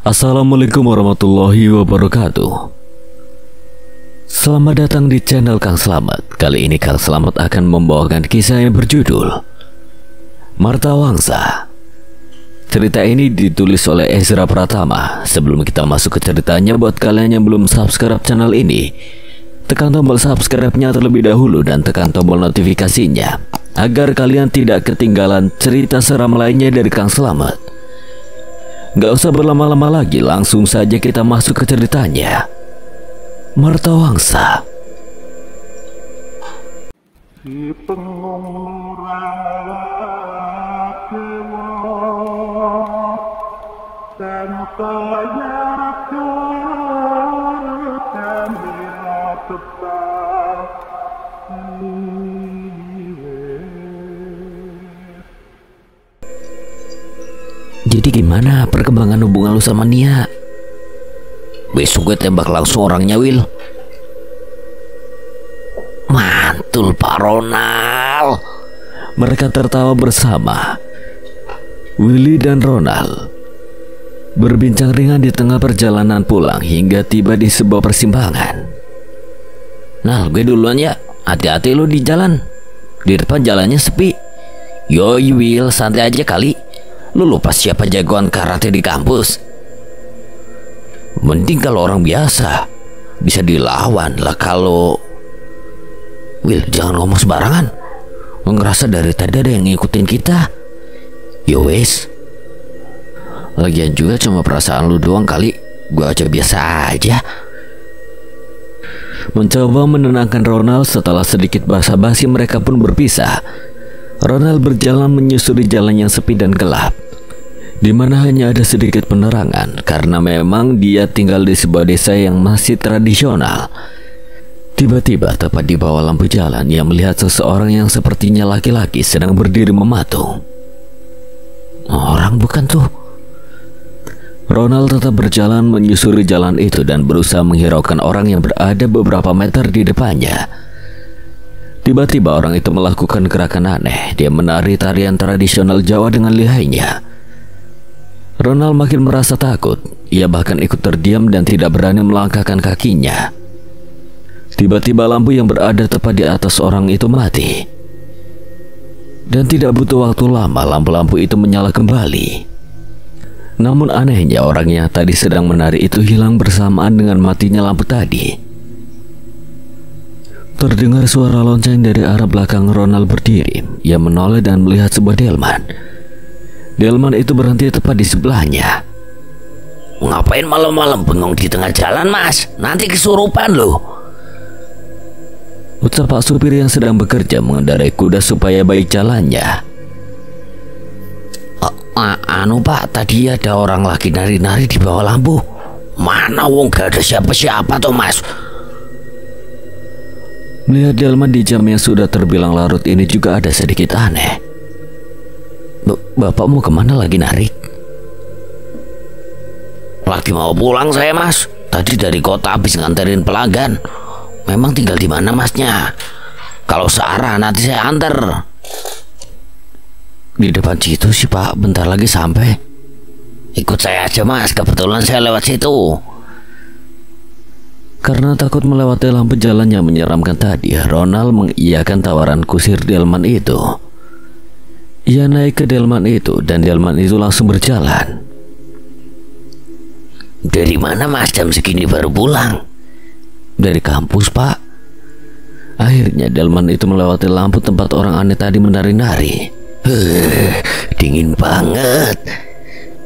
Assalamualaikum warahmatullahi wabarakatuh. Selamat datang di channel Kang Slamet. Kali ini Kang Slamet akan membawakan kisah yang berjudul Marta Wangsa. Cerita ini ditulis oleh Ezra Pratama. Sebelum kita masuk ke ceritanya, buat kalian yang belum subscribe channel ini, tekan tombol subscribe-nya terlebih dahulu dan tekan tombol notifikasinya agar kalian tidak ketinggalan cerita seram lainnya dari Kang Slamet. Gak usah berlama-lama lagi, langsung saja kita masuk ke ceritanya. Marta Wangsa. Si pengurang kewa tanpanya kamera tetap. Jadi gimana perkembangan hubungan lu sama Nia? Besok gue tembak langsung orangnya, Will. Mantul Pak Ronald. Mereka tertawa bersama. Willy dan Ronald berbincang ringan di tengah perjalanan pulang hingga tiba di sebuah persimpangan. Nah, gue duluan ya. Hati-hati lu di jalan. Di depan jalannya sepi. Yoi Will, santai aja kali. Lu lupa siapa jagoan karate di kampus? Mending kalau orang biasa bisa dilawan lah. Kalau Will, jangan ngomong sembarangan. Gue ngerasa dari tadi ada yang ngikutin kita. Yo wes, lagian juga cuma perasaan lu doang kali. Gue aja biasa aja. Mencoba menenangkan Ronald setelah sedikit basa-basi, mereka pun berpisah. Ronald berjalan menyusuri jalan yang sepi dan gelap, di mana hanya ada sedikit penerangan karena memang dia tinggal di sebuah desa yang masih tradisional. Tiba-tiba tepat di bawah lampu jalan, ia melihat seseorang yang sepertinya laki-laki sedang berdiri mematung. Orang bukan tuh? Ronald tetap berjalan menyusuri jalan itu dan berusaha menghiraukan orang yang berada beberapa meter di depannya. Tiba-tiba orang itu melakukan gerakan aneh. Dia menari tarian tradisional Jawa dengan lihainya. Ronald makin merasa takut. Ia bahkan ikut terdiam dan tidak berani melangkahkan kakinya. Tiba-tiba lampu yang berada tepat di atas orang itu mati. Dan tidak butuh waktu lama, lampu-lampu itu menyala kembali. Namun anehnya, orang yang tadi sedang menari itu hilang bersamaan dengan matinya lampu tadi. Terdengar suara lonceng dari arah belakang Ronald berdiri. Ia menoleh dan melihat sebuah delman. Delman itu berhenti tepat di sebelahnya. Ngapain malam-malam bengong di tengah jalan, Mas? Nanti kesurupan loh. Ucap Pak supir yang sedang bekerja mengendarai kuda supaya baik jalannya. Anu Pak, tadi ada orang lagi nari-nari di bawah lampu. Mana wong gak ada siapa-siapa tuh, Mas? Melihat delman di jam yang sudah terbilang larut ini juga ada sedikit aneh. Bapak mau kemana lagi narik? Lagi mau pulang saya, Mas. Tadi dari kota habis nganterin pelanggan. Memang tinggal di mana Masnya? Kalau searah nanti saya antar. Di depan situ sih Pak, bentar lagi sampai. Ikut saya aja Mas, kebetulan saya lewat situ. Karena takut melewati lampu jalan yang menyeramkan tadi, Ronald mengiyakan tawaran kusir delman itu. Ia naik ke delman itu dan delman itu langsung berjalan. Dari mana Mas, jam segini baru pulang? Dari kampus Pak. Akhirnya delman itu melewati lampu tempat orang aneh tadi menari-nari. Dingin banget.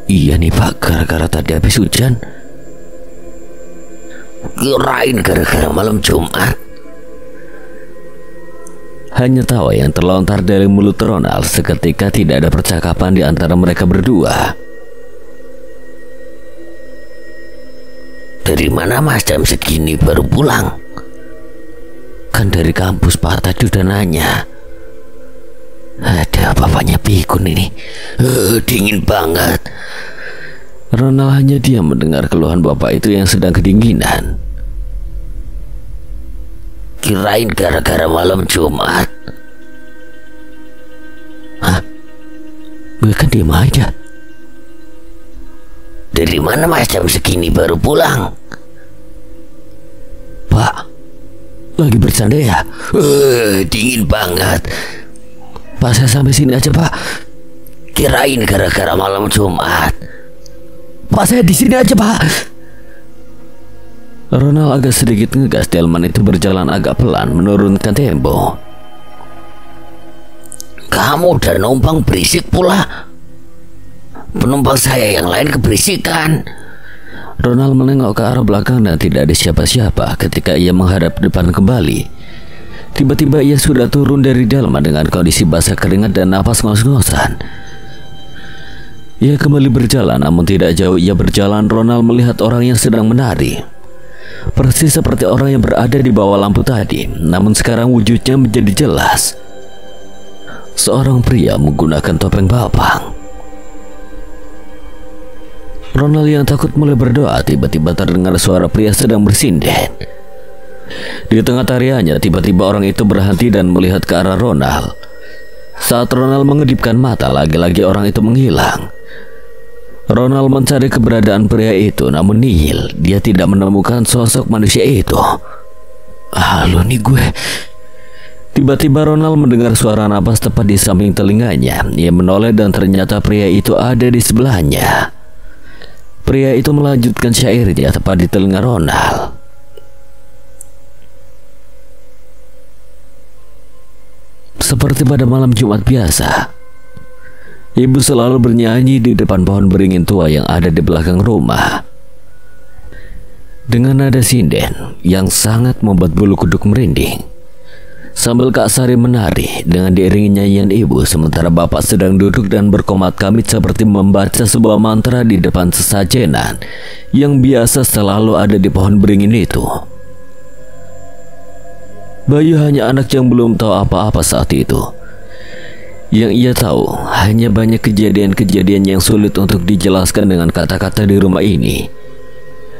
Iya nih Pak, gara-gara tadi habis hujan. Kirain gara-gara malam Jumat. Hanya tawa yang terlontar dari mulut Ronald. Seketika tidak ada percakapan di antara mereka berdua. Dari mana Mas, jam segini baru pulang? Kan dari kampus Pak, tadi udah nanya. Ada bapaknya pikun ini. Dingin banget. Ronald hanya diam mendengar keluhan bapak itu yang sedang kedinginan. Kirain gara-gara malam Jumat. Hah? Gue kan diem aja. Dari mana Mas jam segini baru pulang? Pak, lagi bercanda ya? Dingin banget. Pak, saya sampai sini aja, Pak. Kirain gara-gara malam Jumat. Pak, saya di sini aja, Pak. Ronald agak sedikit ngegas. Delman itu berjalan agak pelan menurunkan tempo. Kamu udah numpang berisik pula. Penumpang saya yang lain keberisikan. Ronald menengok ke arah belakang dan tidak ada siapa-siapa. Ketika ia menghadap depan kembali, tiba-tiba ia sudah turun dari Delman dengan kondisi basah keringat dan napas ngos-ngosan. Ia kembali berjalan, namun tidak jauh ia berjalan, Ronald melihat orang yang sedang menari. Persis seperti orang yang berada di bawah lampu tadi, namun sekarang wujudnya menjadi jelas. Seorang pria menggunakan topeng bapang. Ronald yang takut mulai berdoa. Tiba-tiba terdengar suara pria sedang bersinden. Di tengah tariannya, tiba-tiba orang itu berhenti dan melihat ke arah Ronald. Saat Ronald mengedipkan mata, lagi-lagi orang itu menghilang. Ronald mencari keberadaan pria itu, namun nihil. Dia tidak menemukan sosok manusia itu. Halo nih gue. Tiba-tiba Ronald mendengar suara napas tepat di samping telinganya. Ia menoleh dan ternyata pria itu ada di sebelahnya. Pria itu melanjutkan syairnya tepat di telinga Ronald. Seperti pada malam Jumat biasa, ibu selalu bernyanyi di depan pohon beringin tua yang ada di belakang rumah. Dengan nada sinden yang sangat membuat bulu kuduk merinding. Sambil Kak Sari menari dengan diiringi nyanyian ibu, sementara bapak sedang duduk dan berkomat kamit seperti membaca sebuah mantra di depan sesajenan yang biasa selalu ada di pohon beringin itu. Bayu hanya anak yang belum tahu apa-apa saat itu. Yang ia tahu hanya banyak kejadian-kejadian yang sulit untuk dijelaskan dengan kata-kata di rumah ini.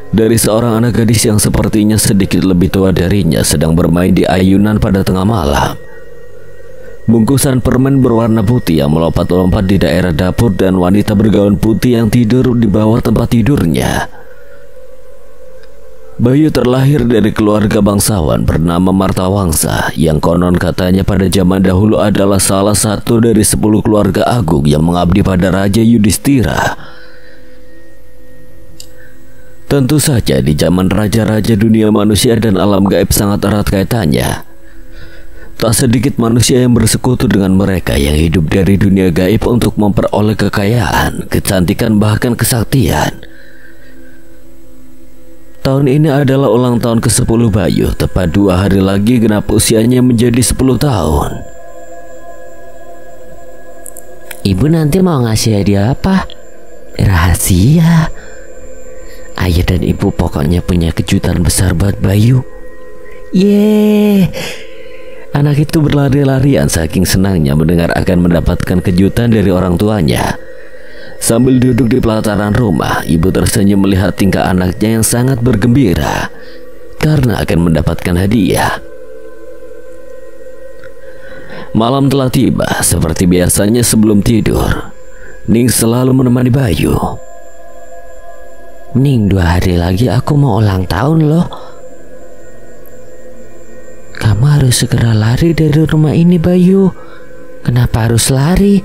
Dari seorang anak gadis yang sepertinya sedikit lebih tua darinya sedang bermain di ayunan pada tengah malam. Bungkusan permen berwarna putih yang melompat-lompat di daerah dapur dan wanita bergaun putih yang tidur di bawah tempat tidurnya. Bayu terlahir dari keluarga bangsawan bernama Martawangsa yang konon katanya pada zaman dahulu adalah salah satu dari 10 keluarga agung yang mengabdi pada Raja Yudhistira. Tentu saja di zaman raja-raja dunia manusia dan alam gaib sangat erat kaitannya. Tak sedikit manusia yang bersekutu dengan mereka yang hidup dari dunia gaib untuk memperoleh kekayaan, kecantikan bahkan kesaktian. Tahun ini adalah ulang tahun ke-10 Bayu. Tepat 2 hari lagi genap usianya menjadi 10 tahun. Ibu nanti mau ngasih hadiah apa? Rahasia. Ayah dan ibu pokoknya punya kejutan besar buat Bayu. Yeay. Anak itu berlari-larian saking senangnya mendengar akan mendapatkan kejutan dari orang tuanya. Sambil duduk di pelataran rumah, ibu tersenyum melihat tingkah anaknya yang sangat bergembira karena akan mendapatkan hadiah. Malam telah tiba. Seperti biasanya sebelum tidur, Ning selalu menemani Bayu. Ning, 2 hari lagi aku mau ulang tahun loh. Kamu harus segera lari dari rumah ini, Bayu. Kenapa harus lari?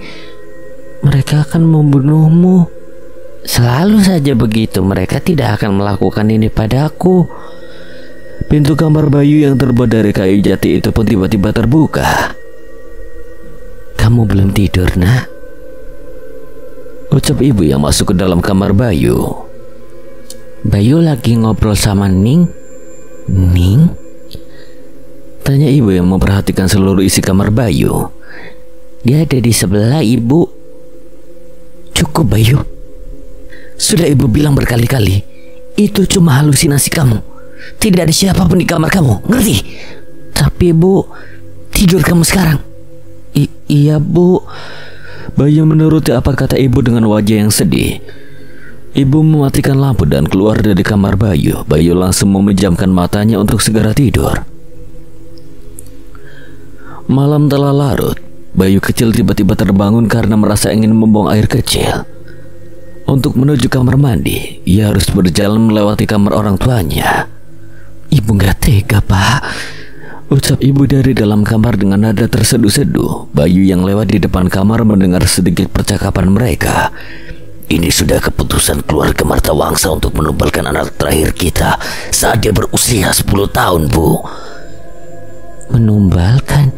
Mereka akan membunuhmu. Selalu saja begitu. Mereka tidak akan melakukan ini padaku. Pintu kamar Bayu yang terbuat dari kayu jati itu pun tiba-tiba terbuka. Kamu belum tidur, nak? Ucap ibu yang masuk ke dalam kamar Bayu. Bayu lagi ngobrol sama Ning. Ning? Tanya ibu yang memperhatikan seluruh isi kamar Bayu. Dia ada di sebelah ibu. Cukup Bayu. Sudah ibu bilang berkali-kali, itu cuma halusinasi kamu. Tidak ada siapapun di kamar kamu, ngerti? Tapi bu, tidur kamu sekarang. Iya bu. Bayu menuruti apa kata ibu dengan wajah yang sedih. Ibu mematikan lampu dan keluar dari kamar Bayu. Bayu langsung memejamkan matanya untuk segera tidur. Malam telah larut. Bayu kecil tiba-tiba terbangun karena merasa ingin membuang air kecil. Untuk menuju kamar mandi, ia harus berjalan melewati kamar orang tuanya. Ibu gak tega, Pak, ucap ibu dari dalam kamar dengan nada terseduh-seduh. Bayu yang lewat di depan kamar mendengar sedikit percakapan mereka. Ini sudah keputusan keluarga Martawangsa untuk menumbalkan anak terakhir kita saat dia berusia 10 tahun, Bu. Menumbalkan?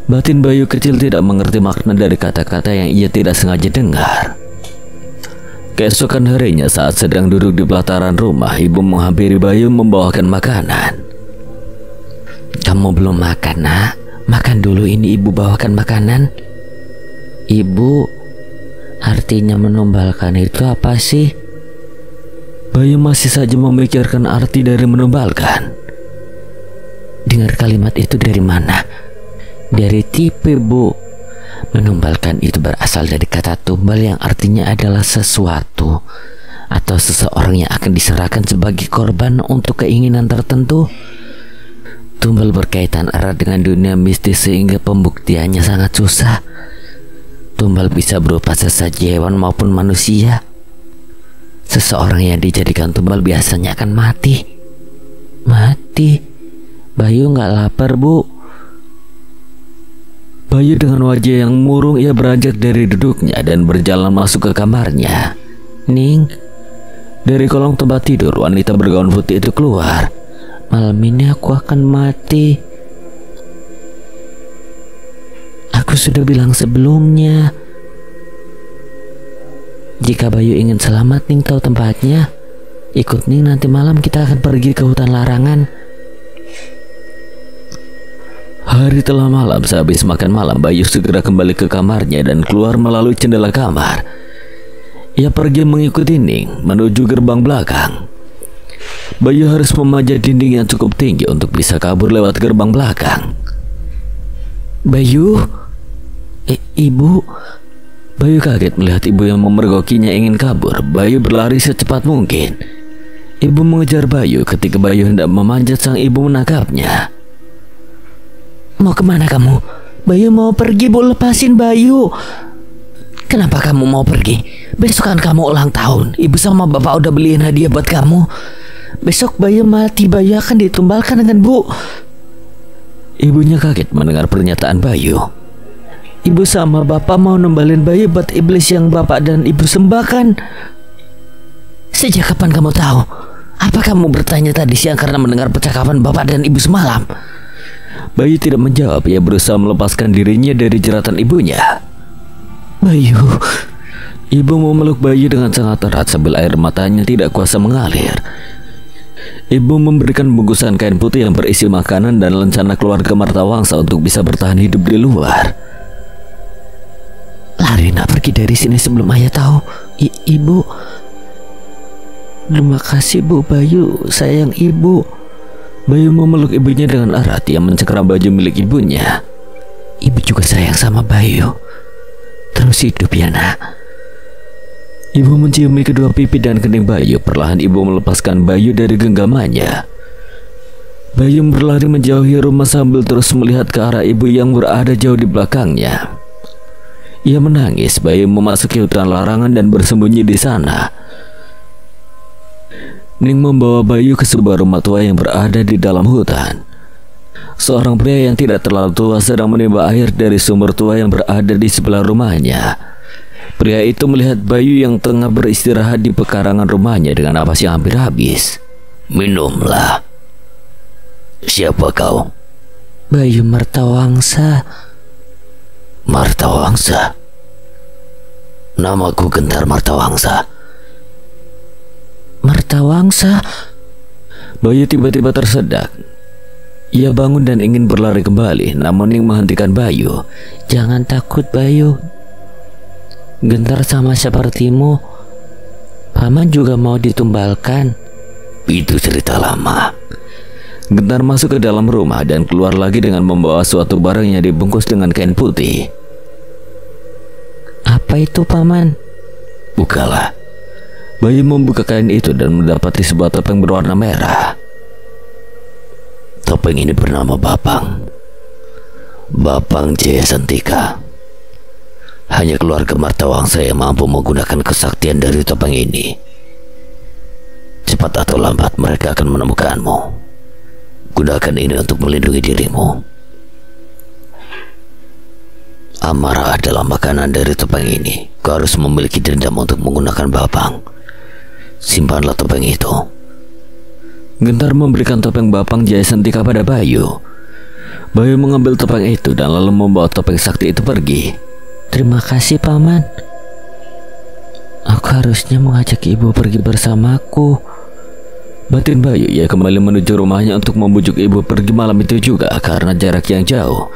Batin Bayu kecil tidak mengerti makna dari kata-kata yang ia tidak sengaja dengar. Keesokan harinya saat sedang duduk di pelataran rumah, ibu menghampiri Bayu membawakan makanan. Kamu belum makan, Nak? Makan dulu, ini ibu bawakan makanan. Ibu, artinya menumbalkan itu apa sih? Bayu masih saja memikirkan arti dari menumbalkan. Dengar kalimat itu dari mana? Dari TV, Bu. Menumbalkan itu berasal dari kata tumbal yang artinya adalah sesuatu atau seseorang yang akan diserahkan sebagai korban untuk keinginan tertentu. Tumbal berkaitan erat dengan dunia mistis sehingga pembuktiannya sangat susah. Tumbal bisa berupa sesaji hewan maupun manusia. Seseorang yang dijadikan tumbal biasanya akan mati. Mati? Bayu nggak lapar, Bu. Bayu dengan wajah yang murung, ia beranjak dari duduknya dan berjalan masuk ke kamarnya. Ning, dari kolong tempat tidur wanita bergaun putih itu keluar. Malam ini aku akan mati. Aku sudah bilang sebelumnya. Jika Bayu ingin selamat, Ning tahu tempatnya. Ikut Ning, nanti malam kita akan pergi ke hutan larangan. Hari telah malam. Sehabis makan malam, Bayu segera kembali ke kamarnya dan keluar melalui jendela kamar. Ia pergi mengikuti Ning menuju gerbang belakang. Bayu harus memanjat dinding yang cukup tinggi untuk bisa kabur lewat gerbang belakang. Bayu? Ibu? Bayu kaget melihat ibu yang memergokinya ingin kabur. Bayu berlari secepat mungkin. Ibu mengejar Bayu. Ketika Bayu hendak memanjat, sang ibu menangkapnya. Mau kemana kamu? Bayu mau pergi, Bu. Lepasin Bayu. Kenapa kamu mau pergi? Besok kan kamu ulang tahun. Ibu sama bapak udah beliin hadiah buat kamu. Besok Bayu mati, Bayu akan ditumbalkan dengan Bu. Ibunya kaget mendengar pernyataan Bayu. Ibu sama bapak mau numbalin Bayu buat iblis yang bapak dan ibu sembah kan? Sejak kapan kamu tahu? Apa kamu bertanya tadi siang karena mendengar percakapan bapak dan ibu semalam? Bayu tidak menjawab. Ia berusaha melepaskan dirinya dari jeratan ibunya. Bayu. Ibu memeluk Bayu dengan sangat erat sambil air matanya tidak kuasa mengalir. Ibu memberikan bungkusan kain putih yang berisi makanan dan lencana keluarga Martawangsa untuk bisa bertahan hidup di luar. Lari, nak, pergi dari sini sebelum ayah tahu. Ibu. Terima kasih, Bu. Bayu, sayang ibu. Bayu memeluk ibunya dengan erat. Ia mencengkeram baju milik ibunya. Ibu juga sayang sama Bayu. Terus hidup ya, nak. Ibu menciumi kedua pipi dan kening Bayu. Perlahan ibu melepaskan Bayu dari genggamannya. Bayu berlari menjauhi rumah sambil terus melihat ke arah ibu yang berada jauh di belakangnya. Ia menangis. Bayu memasuki hutan larangan dan bersembunyi di sana. Ning membawa Bayu ke sebuah rumah tua yang berada di dalam hutan. Seorang pria yang tidak terlalu tua sedang menimba air dari sumber tua yang berada di sebelah rumahnya. Pria itu melihat Bayu yang tengah beristirahat di pekarangan rumahnya dengan napas yang hampir habis. Minumlah. Siapa kau? Bayu Martawangsa. Martawangsa? Namaku Gentar Martawangsa. Martawangsa? Bayu tiba-tiba tersedak. Ia bangun dan ingin berlari kembali, namun Ning menghentikan Bayu. Jangan takut, Bayu. Gentar sama sepertimu. Paman juga mau ditumbalkan. Itu cerita lama. Gentar masuk ke dalam rumah dan keluar lagi dengan membawa suatu barang yang dibungkus dengan kain putih. Apa itu, Paman? Bukalah. Bayu membuka kain itu dan mendapati sebuah topeng berwarna merah. Topeng ini bernama Bapang. Bapang Jaya Santika. Hanya keluarga Martawangsa yang mampu menggunakan kesaktian dari topeng ini. Cepat atau lambat mereka akan menemukanmu. Gunakan ini untuk melindungi dirimu. Amarah adalah makanan dari topeng ini. Kau harus memiliki dendam untuk menggunakan Bapang. Simpanlah topeng itu. Gentar memberikan topeng Bapang Jayasentika pada Bayu. Bayu mengambil topeng itu dan lalu membawa topeng sakti itu pergi. Terima kasih paman. Aku harusnya mengajak ibu pergi bersamaku. Batin Bayu, ia kembali menuju rumahnya untuk membujuk ibu pergi malam itu juga karena jarak yang jauh.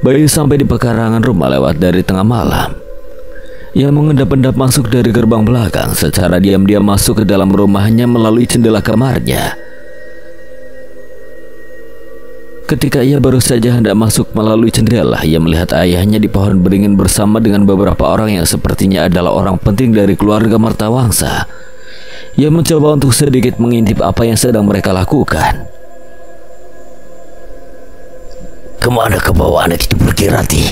Bayu sampai di pekarangan rumah lewat dari tengah malam. Ia mengendap-endap masuk dari gerbang belakang. Secara diam-diam masuk ke dalam rumahnya melalui jendela kamarnya. Ketika ia baru saja hendak masuk melalui jendela, ia melihat ayahnya di pohon beringin bersama dengan beberapa orang yang sepertinya adalah orang penting dari keluarga Martawangsa. Ia mencoba untuk sedikit mengintip apa yang sedang mereka lakukan. Kemana kau bawa anak itu pergi, Rati?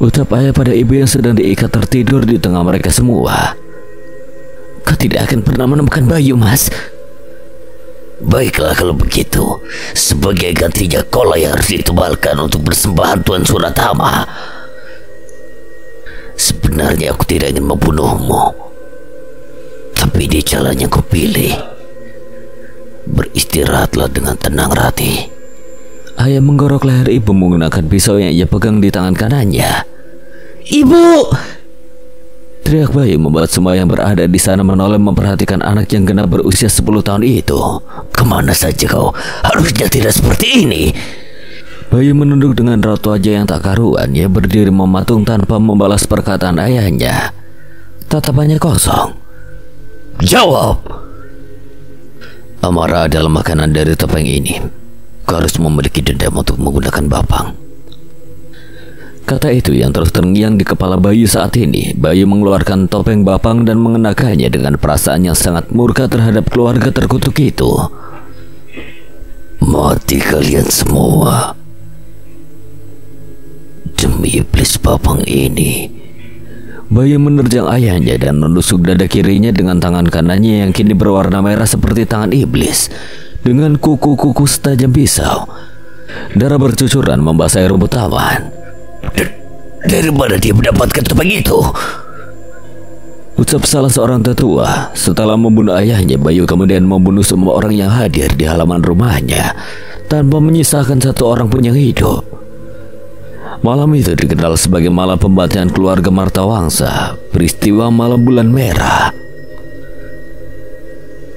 Ucap ayah pada ibu yang sedang diikat tertidur di tengah mereka semua. Kau tidak akan pernah menemukan Bayu, Mas. Baiklah kalau begitu. Sebagai gantinya kaulah yang harus ditebalkan untuk persembahan Tuan Suratama. Sebenarnya aku tidak ingin membunuhmu, tapi di jalan yang kupilih. Beristirahatlah dengan tenang, Rati. Ayah menggorok leher ibu menggunakan pisau yang ia pegang di tangan kanannya. Ibu! Teriak Bayu membuat semua yang berada di sana menoleh memperhatikan anak yang genap berusia 10 tahun itu. Kemana saja kau? Harusnya tidak seperti ini. Bayu menunduk dengan raut wajah yang tak karuan. Ia berdiri mematung tanpa membalas perkataan ayahnya. Tatapannya kosong. Jawab! Amarah adalah makanan dari topeng ini. Kau harus memiliki dendam untuk menggunakan Bapang. Kata itu yang terus terngiang di kepala Bayu saat ini. Bayu mengeluarkan topeng Bapang dan mengenakannya dengan perasaan yang sangat murka terhadap keluarga terkutuk itu. Mati kalian semua. Demi iblis Bapang ini. Bayu menerjang ayahnya dan menusuk dada kirinya dengan tangan kanannya yang kini berwarna merah seperti tangan iblis. Dengan kuku-kuku setajam pisau. Darah bercucuran membasahi rumput taman. Dari mana dia mendapatkan topeng itu? Ucap salah seorang tetua. Setelah membunuh ayahnya, Bayu kemudian membunuh semua orang yang hadir di halaman rumahnya tanpa menyisakan satu orang pun yang hidup. Malam itu dikenal sebagai malam pembantaian keluarga Martawangsa, peristiwa malam bulan merah.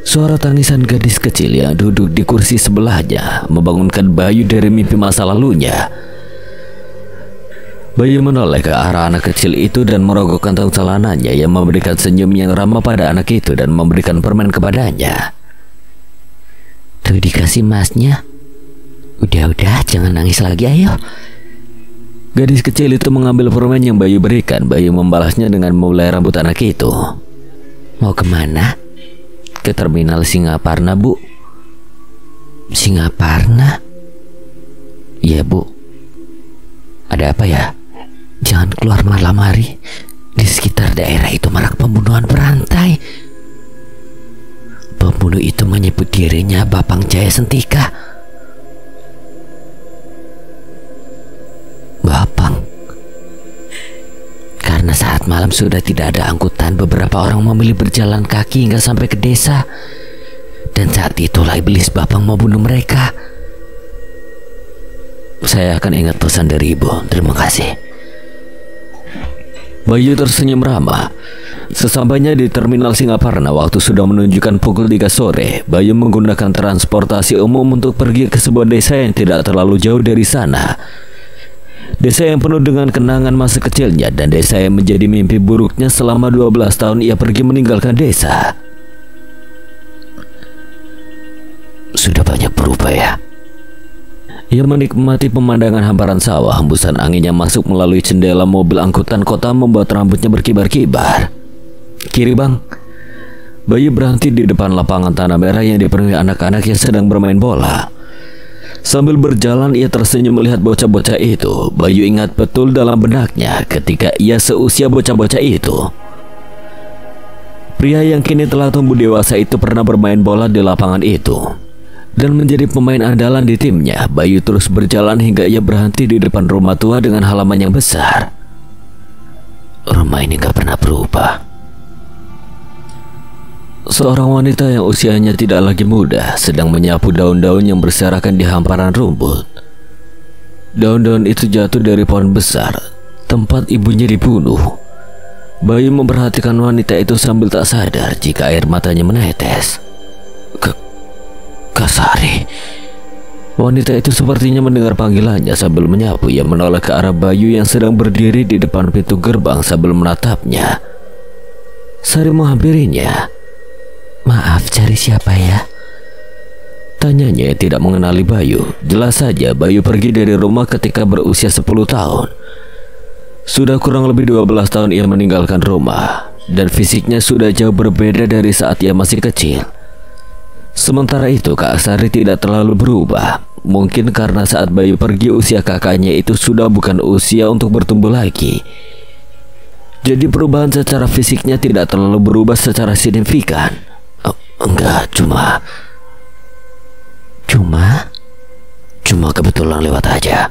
Suara tangisan gadis kecil yang duduk di kursi sebelahnya membangunkan Bayu dari mimpi masa lalunya. Bayu menoleh ke arah anak kecil itu dan merogoh kantong celananya yang memberikan senyum yang ramah pada anak itu dan memberikan permen kepadanya. Tuh dikasih masnya. Udah, jangan nangis lagi, ayo. Gadis kecil itu mengambil permen yang Bayu berikan. Bayu membalasnya dengan memulai rambut anak itu. Mau kemana? Ke terminal Singaparna, Bu. Singaparna? Iya, Bu. Ada apa ya? Jangan keluar malam hari. Di sekitar daerah itu marak pembunuhan berantai. Pembunuh itu menyebut dirinya Bapang Jayasentika. Bapang. Karena saat malam sudah tidak ada angkutan, beberapa orang memilih berjalan kaki hingga sampai ke desa. Dan saat itulah iblis Bapang membunuh mereka. Saya akan ingat pesan dari ibu. Terima kasih. Bayu tersenyum ramah. Sesampainya di terminal Singaparna, waktu sudah menunjukkan pukul 3 sore. Bayu menggunakan transportasi umum untuk pergi ke sebuah desa yang tidak terlalu jauh dari sana. Desa yang penuh dengan kenangan masa kecilnya dan desa yang menjadi mimpi buruknya selama 12 tahun ia pergi meninggalkan desa. Sudah banyak berubah ya? Ia menikmati pemandangan hamparan sawah. Hembusan angin yang masuk melalui jendela mobil angkutan kota membuat rambutnya berkibar-kibar. Kiri, Bang. Bayu berhenti di depan lapangan tanah merah yang dipenuhi anak-anak yang sedang bermain bola. Sambil berjalan ia tersenyum melihat bocah-bocah itu. Bayu ingat betul dalam benaknya ketika ia seusia bocah-bocah itu. Pria yang kini telah tumbuh dewasa itu pernah bermain bola di lapangan itu dan menjadi pemain andalan di timnya. Bayu terus berjalan hingga ia berhenti di depan rumah tua dengan halaman yang besar. Rumah ini gak pernah berubah. Seorang wanita yang usianya tidak lagi muda sedang menyapu daun-daun yang berserakan di hamparan rumput. Daun-daun itu jatuh dari pohon besar tempat ibunya dibunuh. Bayu memperhatikan wanita itu sambil tak sadar jika air matanya menetes. Kak Sari. Wanita itu sepertinya mendengar panggilannya sambil menyapu. Ia menoleh ke arah Bayu yang sedang berdiri di depan pintu gerbang sambil menatapnya. Sari menghampirinya. Maaf, cari siapa ya? Tanyanya yang tidak mengenali Bayu. Jelas saja Bayu pergi dari rumah ketika berusia 10 tahun. Sudah kurang lebih 12 tahun ia meninggalkan rumah, dan fisiknya sudah jauh berbeda dari saat ia masih kecil. Sementara itu Kak Sari tidak terlalu berubah. Mungkin karena saat Bayu pergi usia kakaknya itu sudah bukan usia untuk bertumbuh lagi. Jadi perubahan secara fisiknya tidak terlalu berubah secara signifikan. Enggak, cuma kebetulan lewat aja.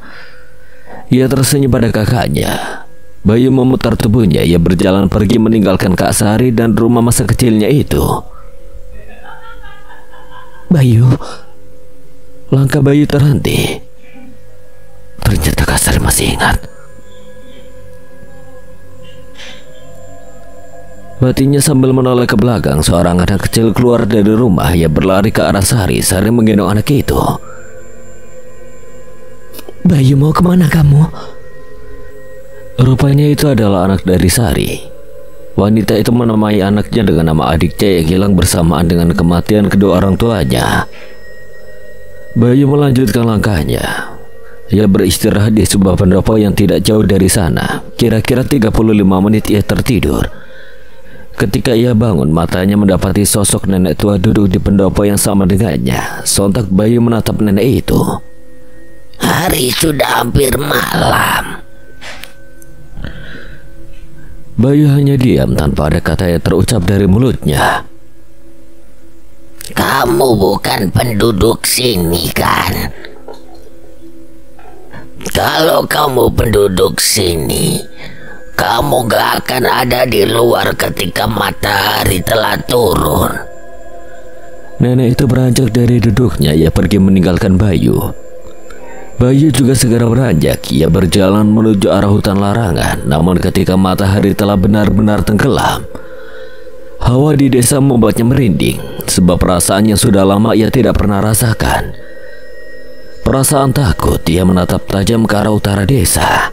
Ia tersenyum pada kakaknya. Bayu memutar tubuhnya. Ia berjalan pergi meninggalkan Kak Sari dan rumah masa kecilnya itu. Bayu. Langkah Bayu terhenti. Ternyata Kak Sari masih ingat. Batinnya sambil menoleh ke belakang. Seorang anak kecil keluar dari rumah. Ia berlari ke arah Sari. Sari menggendong anak itu. Bayu, mau kemana kamu? Rupanya itu adalah anak dari Sari. Wanita itu menamai anaknya dengan nama adiknya yang hilang bersamaan dengan kematian kedua orang tuanya. Bayu melanjutkan langkahnya. Ia beristirahat di sebuah pendopo yang tidak jauh dari sana. Kira-kira 35 menit ia tertidur. Ketika ia bangun, matanya mendapati sosok nenek tua duduk di pendopo yang sama dengannya. Sontak Bayu menatap nenek itu. Hari sudah hampir malam. Bayu hanya diam tanpa ada kata yang terucap dari mulutnya. Kamu bukan penduduk sini kan? Kalau kamu penduduk sini, kamu gak akan ada di luar ketika matahari telah turun. Nenek itu beranjak dari duduknya. Ia pergi meninggalkan Bayu. Bayu juga segera beranjak. Ia berjalan menuju arah hutan larangan. Namun ketika matahari telah benar-benar tenggelam, hawa di desa membuatnya merinding. Sebab perasaan yang sudah lama ia tidak pernah rasakan. Perasaan takut. Ia menatap tajam ke arah utara desa.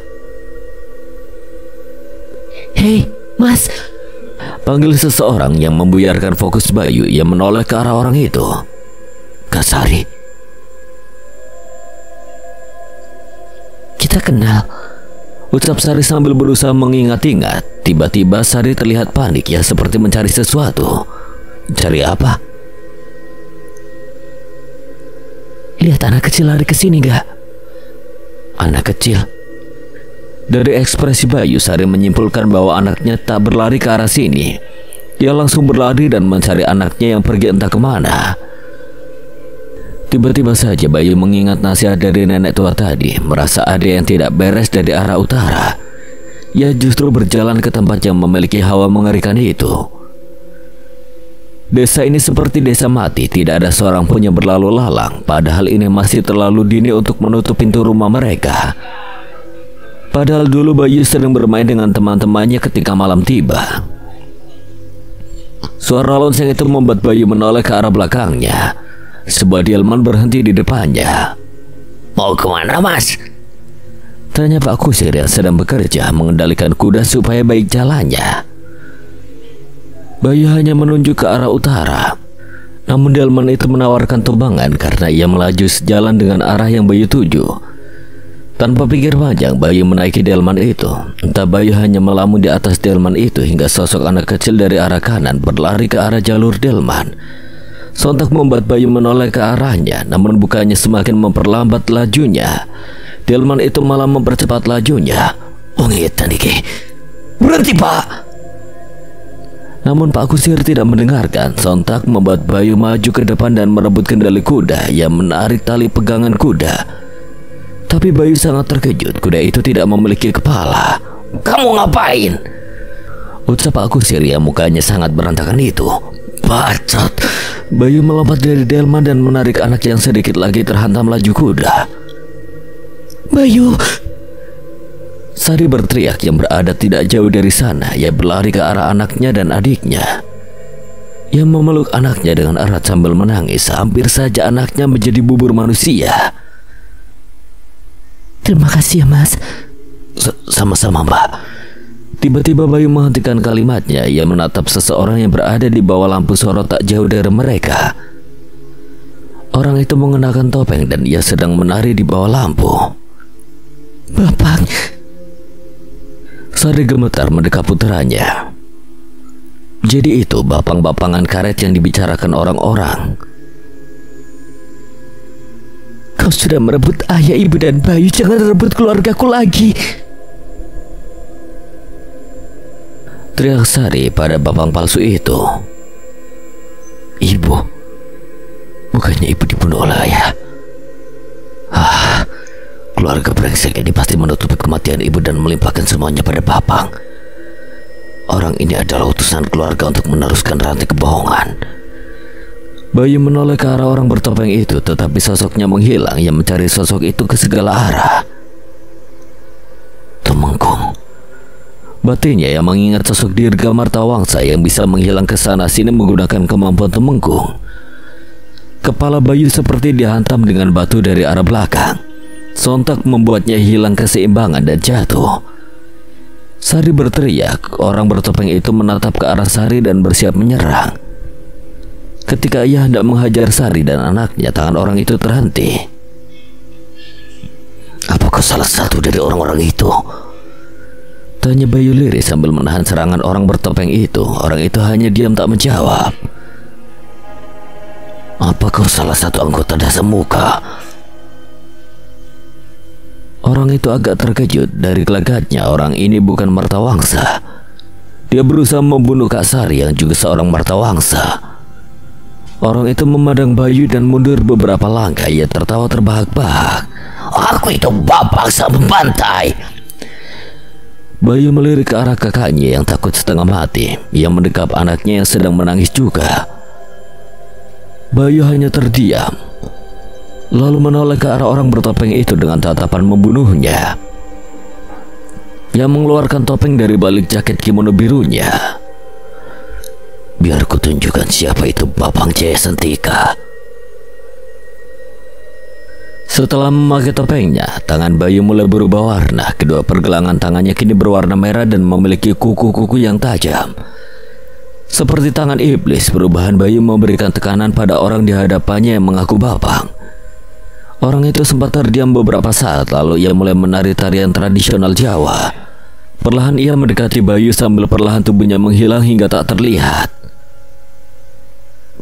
Hei, Mas. Panggil seseorang yang membuyarkan fokus Bayu. Ia menoleh ke arah orang itu. Kak Sari. Kita kenal, ucap Sari sambil berusaha mengingat-ingat. Tiba-tiba Sari terlihat panik. Ya seperti mencari sesuatu. Cari apa? Lihat anak kecil lari ke sini gak? Anak kecil? Dari ekspresi Bayu, Sari menyimpulkan bahwa anaknya tak berlari ke arah sini. Ia langsung berlari dan mencari anaknya yang pergi entah kemana. Tiba-tiba saja Bayu mengingat nasihat dari nenek tua tadi. Merasa ada yang tidak beres dari arah utara. Ia justru berjalan ke tempat yang memiliki hawa mengerikan itu. Desa ini seperti desa mati. Tidak ada seorang pun yang berlalu lalang. Padahal ini masih terlalu dini untuk menutup pintu rumah mereka. Padahal dulu Bayu sering bermain dengan teman-temannya ketika malam tiba. Suara lonceng itu membuat Bayu menoleh ke arah belakangnya. Sebuah delman berhenti di depannya. Mau kemana, Mas? Tanya Pak Kusir yang sedang bekerja mengendalikan kuda supaya baik jalannya. Bayu hanya menunjuk ke arah utara. Namun delman itu menawarkan tumbangan karena ia melaju sejalan dengan arah yang Bayu tuju. Tanpa pikir panjang, Bayu menaiki delman itu. Entah Bayu hanya melamun di atas delman itu hingga sosok anak kecil dari arah kanan berlari ke arah jalur delman. sontak membuat Bayu menoleh ke arahnya, namun bukannya semakin memperlambat lajunya, delman itu malah mempercepat lajunya. Ngetan iki. Berhenti, Pak. Namun Pak Kusir tidak mendengarkan, sontak membuat Bayu maju ke depan dan merebut kendali kuda yang menarik tali pegangan kuda. Tapi Bayu sangat terkejut, kuda itu tidak memiliki kepala. Kamu ngapain? Ucap Pak Kusir yang mukanya sangat berantakan itu. Bacot. Bayu melompat dari delman dan menarik anak yang sedikit lagi terhantam laju kuda. Bayu. Sari berteriak yang berada tidak jauh dari sana. Ia berlari ke arah anaknya dan adiknya. Ia memeluk anaknya dengan erat sambil menangis. Hampir saja anaknya menjadi bubur manusia. Terima kasih ya, Mas. Sama-sama, Mbak. Tiba-tiba Bayu menghentikan kalimatnya. Ia menatap seseorang yang berada di bawah lampu sorot tak jauh dari mereka. Orang itu mengenakan topeng dan ia sedang menari di bawah lampu. Bapak. Sari gemetar mendekap puteranya. Jadi itu bapang-bapangan karet yang dibicarakan orang-orang. Kau sudah merebut ayah, ibu, dan Bayu. Jangan rebut keluargaku lagi. Teriak Sari pada bapang palsu itu. Ibu? Bukannya ibu dibunuh oleh ayah? Keluarga brengsek ini pasti menutupi kematian ibu dan melimpahkan semuanya pada Bapang. Orang ini adalah utusan keluarga untuk meneruskan rantai kebohongan. Bayu menoleh ke arah orang bertopeng itu, tetapi sosoknya menghilang. Ia mencari sosok itu ke segala arah. Tumenggung. Batinnya yang mengingat sosok Dirga Martawangsa yang bisa menghilang ke sana sini menggunakan kemampuan Tumenggung. Kepala Bayu seperti dihantam dengan batu dari arah belakang. Sontak membuatnya hilang keseimbangan dan jatuh. Sari berteriak. Orang bertopeng itu menatap ke arah Sari dan bersiap menyerang. Ketika ia hendak menghajar Sari dan anaknya, tangan orang itu terhenti. Apakah salah satu dari orang-orang itu? Tanya Bayu lirih sambil menahan serangan orang bertopeng itu. Orang itu hanya diam tak menjawab. Apakah salah satu anggota Dasamuka? Orang itu agak terkejut. Dari gelagatnya, orang ini bukan Martawangsa. Dia berusaha membunuh Kak Sari yang juga seorang Martawangsa. Orang itu memandang Bayu dan mundur beberapa langkah. Ia tertawa terbahak-bahak. Aku itu bapak sang pembantai. Bayu melirik ke arah kakaknya yang takut setengah mati. Ia mendekap anaknya yang sedang menangis juga. Bayu hanya terdiam, lalu menoleh ke arah orang bertopeng itu dengan tatapan membunuhnya. Yang mengeluarkan topeng dari balik jaket kimono birunya. Biar kutunjukkan siapa itu Bapang Jaya Sentika. Setelah memakai topengnya, tangan Bayu mulai berubah warna. Kedua pergelangan tangannya kini berwarna merah dan memiliki kuku-kuku yang tajam. Seperti tangan iblis, perubahan Bayu memberikan tekanan pada orang di hadapannya yang mengaku Bapang. Orang itu sempat terdiam beberapa saat, lalu ia mulai menari tarian tradisional Jawa. Perlahan ia mendekati Bayu sambil perlahan tubuhnya menghilang hingga tak terlihat.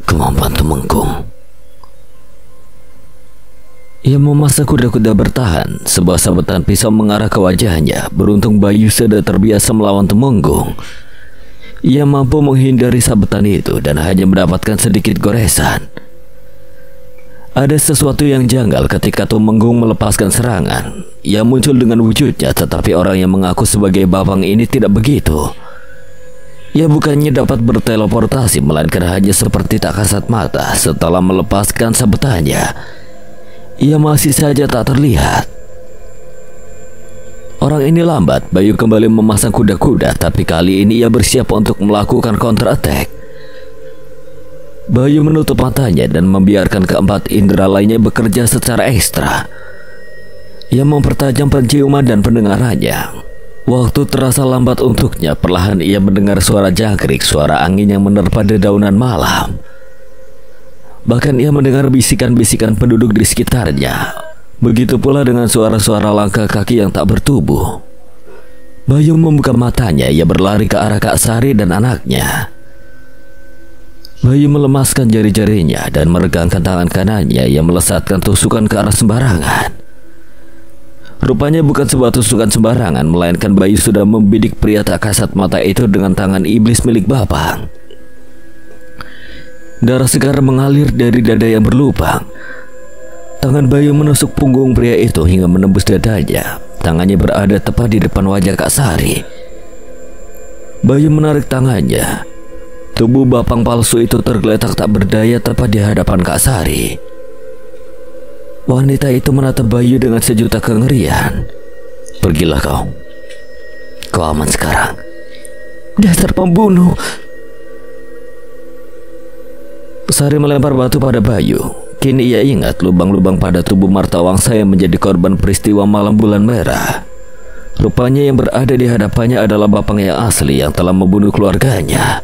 Kemampuan Tumenggung. Ia memaksa kuda-kuda bertahan. Sebuah sabetan pisau mengarah ke wajahnya. Beruntung Bayu sudah terbiasa melawan Tumenggung. Ia mampu menghindari sabetan itu dan hanya mendapatkan sedikit goresan. Ada sesuatu yang janggal ketika Tumenggung melepaskan serangan. Ia muncul dengan wujudnya, tetapi orang yang mengaku sebagai Bapang ini tidak begitu. Ia bukannya dapat berteleportasi, melainkan hanya seperti tak kasat mata. Setelah melepaskan sabetannya, ia masih saja tak terlihat. Orang ini lambat. Bayu kembali memasang kuda-kuda, tapi kali ini ia bersiap untuk melakukan counter attack. Bayu menutup matanya dan membiarkan keempat indera lainnya bekerja secara ekstra. Ia mempertajam penciuman dan pendengarannya. Waktu terasa lambat untuknya. Perlahan ia mendengar suara jangkrik, suara angin yang menerpa dedaunan malam. Bahkan ia mendengar bisikan-bisikan penduduk di sekitarnya. Begitu pula dengan suara-suara langkah kaki yang tak bertubuh. Bayu membuka matanya. Ia berlari ke arah Kak Sari dan anaknya. Bayu melemaskan jari-jarinya dan meregangkan tangan kanannya yang melesatkan tusukan ke arah sembarangan. Rupanya bukan sebuah tusukan sembarangan, melainkan Bayu sudah membidik pria tak kasat mata itu dengan tangan iblis milik Bapang. Darah segar mengalir dari dada yang berlubang. Tangan Bayu menusuk punggung pria itu hingga menembus dadanya. Tangannya berada tepat di depan wajah Kak Sari. Bayu menarik tangannya. Tubuh Bapang palsu itu tergeletak tak berdaya tepat di hadapan Kak Sari. Wanita itu menatap Bayu dengan sejuta kengerian. "Pergilah kau. Kau aman sekarang." "Dasar pembunuh!" Sari melempar batu pada Bayu. Kini ia ingat lubang-lubang pada tubuh Martawangsa yang menjadi korban peristiwa malam bulan merah. Rupanya yang berada di hadapannya adalah Bapang yang asli yang telah membunuh keluarganya.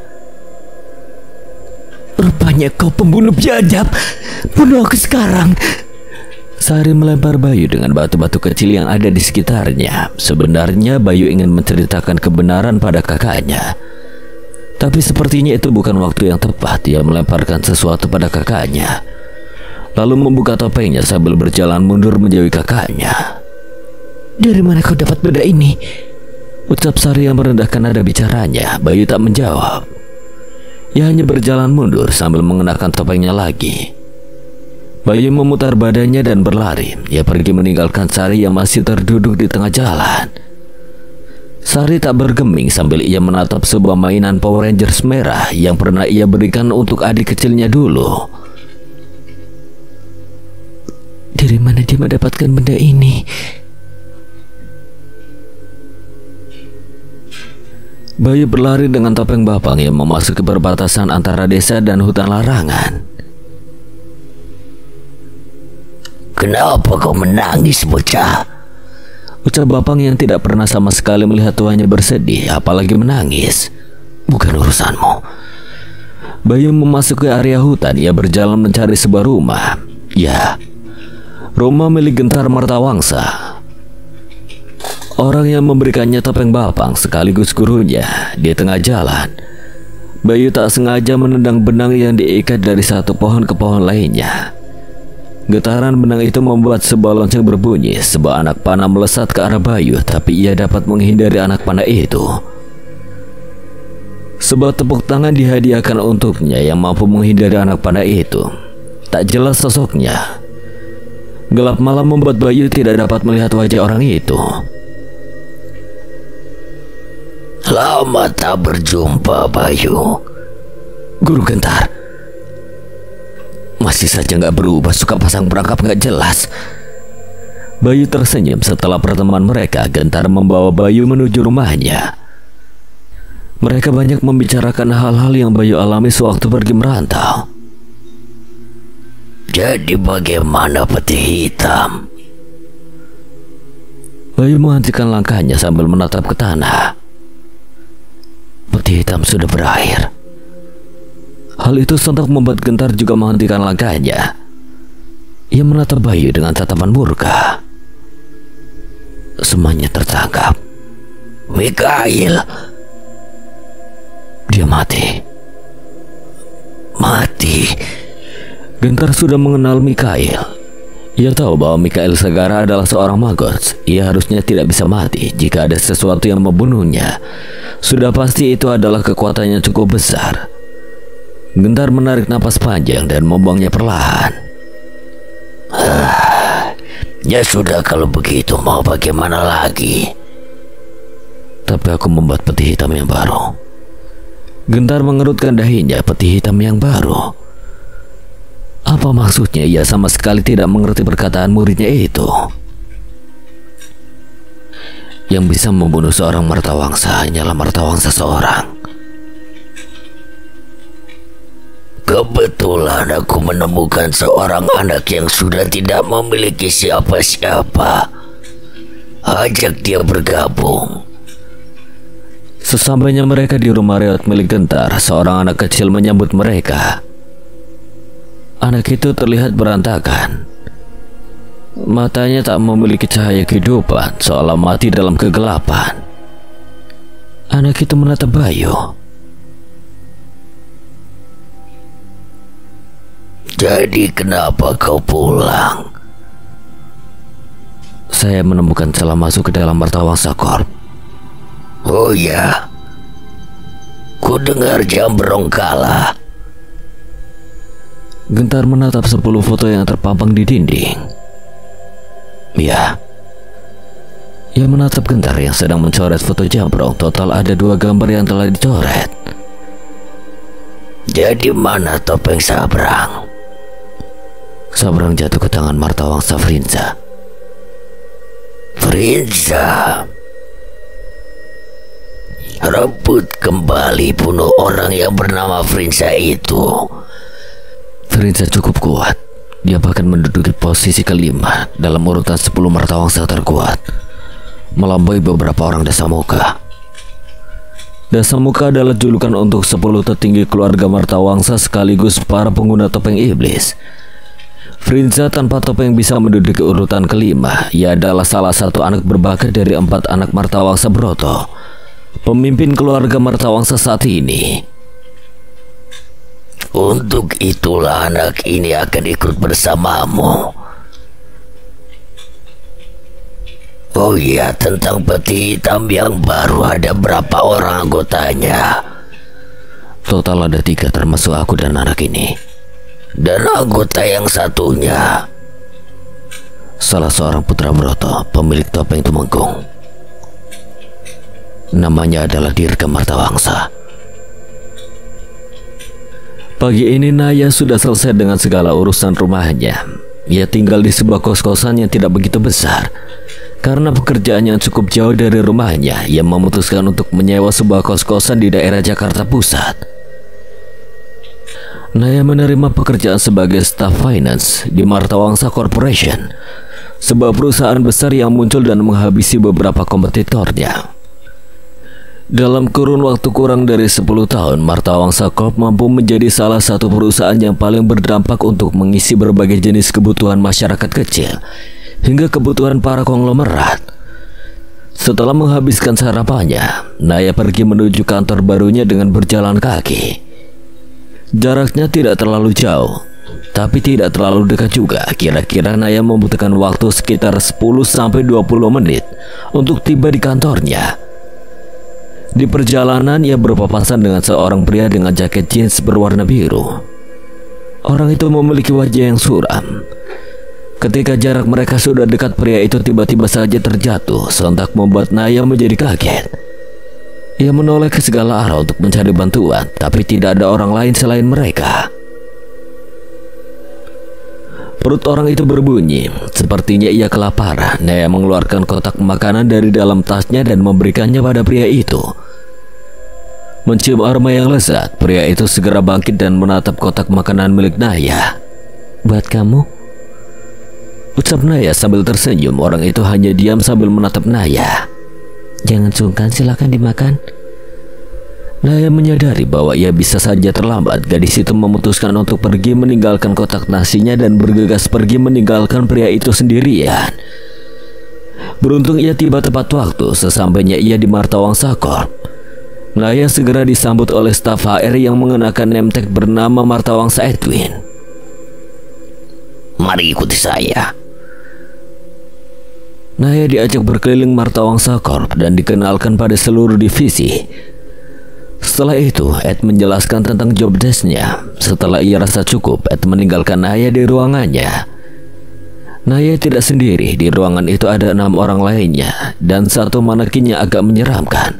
"Rupanya kau pembunuh biadab. Bunuh aku sekarang." Sari melempar Bayu dengan batu-batu kecil yang ada di sekitarnya. Sebenarnya Bayu ingin menceritakan kebenaran pada kakaknya, tapi sepertinya itu bukan waktu yang tepat. Dia melemparkan sesuatu pada kakaknya, lalu membuka topengnya sambil berjalan mundur menjauhi kakaknya. "Dari mana kau dapat benda ini?" ucap Sari yang merendahkan nada bicaranya. Bayu tak menjawab. Ia hanya berjalan mundur sambil mengenakan topengnya lagi. Bayu memutar badannya dan berlari. Ia pergi meninggalkan Sari yang masih terduduk di tengah jalan. Sari tak bergeming sambil ia menatap sebuah mainan Power Rangers merah yang pernah ia berikan untuk adik kecilnya dulu. Dari mana dia mendapatkan benda ini? Bayu berlari dengan topeng Bapang yang memasuki perbatasan antara desa dan hutan larangan. "Kenapa kau menangis, bocah?" ucap Bapang yang tidak pernah sama sekali melihat tuannya bersedih, apalagi menangis. "Bukan urusanmu." Bayu memasuki area hutan. Ia berjalan mencari sebuah rumah. Ya, rumah milik Gentar Martawangsa. Orang yang memberikannya topeng Bapang sekaligus gurunya. Di tengah jalan, Bayu tak sengaja menendang benang yang diikat dari satu pohon ke pohon lainnya. Getaran benang itu membuat sebuah lonceng berbunyi. Sebuah anak panah melesat ke arah Bayu, tapi ia dapat menghindari anak panah itu. Sebuah tepuk tangan dihadiahkan untuknya yang mampu menghindari anak panah itu. Tak jelas sosoknya. Gelap malam membuat Bayu tidak dapat melihat wajah orang itu. "Lama tak berjumpa, Bayu." Guru Gentar masih saja gak berubah, suka pasang perangkap gak jelas. Bayu tersenyum. Setelah pertemuan mereka, Gentar membawa Bayu menuju rumahnya. Mereka banyak membicarakan hal-hal yang Bayu alami sewaktu pergi merantau. "Jadi bagaimana peti hitam?" Bayu menghentikan langkahnya sambil menatap ke tanah. Peti hitam sudah berakhir. Hal itu sontak membuat Gentar juga menghentikan langkahnya. Ia menatap Bayu dengan tatapan murka. Semuanya tertangkap. "Mikail, Dia mati. mati." Gentar sudah mengenal Mikail. Ia tahu bahwa Mikail Sagara adalah seorang magos. Ia harusnya tidak bisa mati. Jika ada sesuatu yang membunuhnya, sudah pasti itu adalah kekuatan yang cukup besar. Gentar menarik napas panjang dan membuangnya perlahan. Ya sudah, kalau begitu mau bagaimana lagi? Tapi aku membuat peti hitam yang baru. Gentar mengerutkan dahinya. Peti hitam yang baru. Apa maksudnya? Ia sama sekali tidak mengerti perkataan muridnya itu. Yang bisa membunuh seorang Martawangsa hanyalah Martawangsa seorang. Kebetulan aku menemukan seorang anak yang sudah tidak memiliki siapa-siapa. Ajak dia bergabung. Sesampainya mereka di rumah reot milik Gentar, seorang anak kecil menyambut mereka. Anak itu terlihat berantakan. Matanya tak memiliki cahaya kehidupan, seolah mati dalam kegelapan. Anak itu menatap Bayu. Jadi kenapa kau pulang? Saya menemukan celah masuk ke dalam Martawangsa Corp. Oh ya, ku dengar Jambrong kalah. Gentar menatap 10 foto yang terpampang di dinding. Ya, ia menatap Gentar yang sedang mencoret foto Jambrong. Total ada 2 gambar yang telah dicoret. Jadi mana topeng Sabrang? Sabrang jatuh ke tangan Martawangsa Frinza. Frinza, rebut kembali bunuh orang yang bernama Frinza itu. Frinza cukup kuat. Dia bahkan menduduki posisi kelima dalam urutan 10 Martawangsa terkuat, melampaui beberapa orang Dasamuka. Dasamuka adalah julukan untuk 10 tertinggi keluarga Martawangsa sekaligus para pengguna topeng iblis. Frinza tanpa topeng bisa menduduki urutan kelima. Ia adalah salah satu anak berbakat dari 4 anak Martawangsa Broto, pemimpin keluarga Martawangsa saat ini. Untuk itulah anak ini akan ikut bersamamu. Oh iya, tentang peti hitam yang baru ada berapa orang anggotanya? Total ada 3 termasuk aku dan anak ini. Dan anggota yang satunya? Salah seorang putra Broto, pemilik topeng Tumenggung. Namanya adalah Dirga Martawangsa. Pagi ini Naya sudah selesai dengan segala urusan rumahnya. Ia tinggal di sebuah kos-kosan yang tidak begitu besar. Karena pekerjaannya cukup jauh dari rumahnya, ia memutuskan untuk menyewa sebuah kos-kosan di daerah Jakarta Pusat. Naya menerima pekerjaan sebagai staff finance di Martawangsa Corporation, sebuah perusahaan besar yang muncul dan menghabisi beberapa kompetitornya. Dalam kurun waktu kurang dari 10 tahun, Martawangsa Corp mampu menjadi salah satu perusahaan yang paling berdampak untuk mengisi berbagai jenis kebutuhan masyarakat kecil hingga kebutuhan para konglomerat. Setelah menghabiskan sarapannya, Naya pergi menuju kantor barunya dengan berjalan kaki. Jaraknya tidak terlalu jauh, tapi tidak terlalu dekat juga. Kira-kira Naya membutuhkan waktu sekitar 10-20 menit untuk tiba di kantornya. Di perjalanan ia berpapasan dengan seorang pria dengan jaket jeans berwarna biru. Orang itu memiliki wajah yang suram. Ketika jarak mereka sudah dekat, pria itu tiba-tiba saja terjatuh, sontak membuat Naya menjadi kaget. Ia menoleh ke segala arah untuk mencari bantuan, tapi tidak ada orang lain selain mereka. Perut orang itu berbunyi, sepertinya ia kelaparan. Naya mengeluarkan kotak makanan dari dalam tasnya dan memberikannya pada pria itu. Mencium aroma yang lezat, pria itu segera bangkit dan menatap kotak makanan milik Naya. "Buat kamu," ucap Naya sambil tersenyum. Orang itu hanya diam sambil menatap Naya. "Jangan sungkan, silakan dimakan." Naya menyadari bahwa ia bisa saja terlambat. Gadis itu memutuskan untuk pergi meninggalkan kotak nasinya dan bergegas pergi meninggalkan pria itu sendirian. Beruntung ia tiba tepat waktu. Sesampainya ia di Martawangsa Corp, Naya segera disambut oleh staf HR yang mengenakan name tag bernama Martawangsa Edwin. "Mari ikuti saya." Naya diajak berkeliling Martawangsa Corp dan dikenalkan pada seluruh divisi. Setelah itu, Ed menjelaskan tentang job desk-nya. Setelah ia rasa cukup, Ed meninggalkan Naya di ruangannya. Naya tidak sendiri. Di ruangan itu ada 6 orang lainnya dan satu manekinnya agak menyeramkan.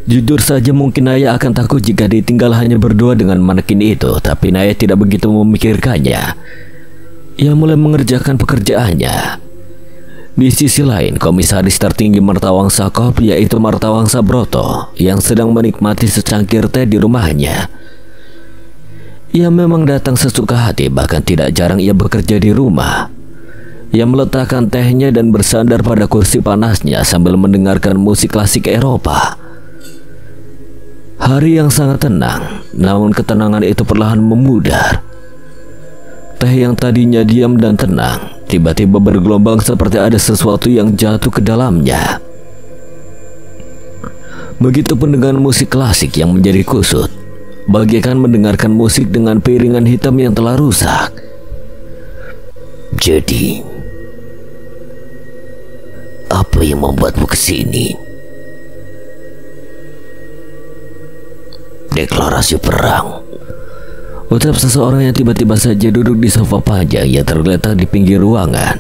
Jujur saja mungkin Naya akan takut jika ditinggal hanya berdua dengan manekin itu, tapi Naya tidak begitu memikirkannya. Ia mulai mengerjakan pekerjaannya. Di sisi lain, komisaris tertinggi Martawangsa Corp, yaitu Martawangsa Broto, yang sedang menikmati secangkir teh di rumahnya. Ia memang datang sesuka hati, bahkan tidak jarang ia bekerja di rumah. Ia meletakkan tehnya dan bersandar pada kursi panasnya sambil mendengarkan musik klasik Eropa. Hari yang sangat tenang, namun ketenangan itu perlahan memudar. Teh yang tadinya diam dan tenang tiba-tiba bergelombang seperti ada sesuatu yang jatuh ke dalamnya. Begitupun dengan musik klasik yang menjadi kusut. bagaikan mendengarkan musik dengan piringan hitam yang telah rusak. Jadi, apa yang membuatmu kesini? Deklarasi perang, ucap seseorang yang tiba-tiba saja duduk di sofa panjang yang terletak di pinggir ruangan.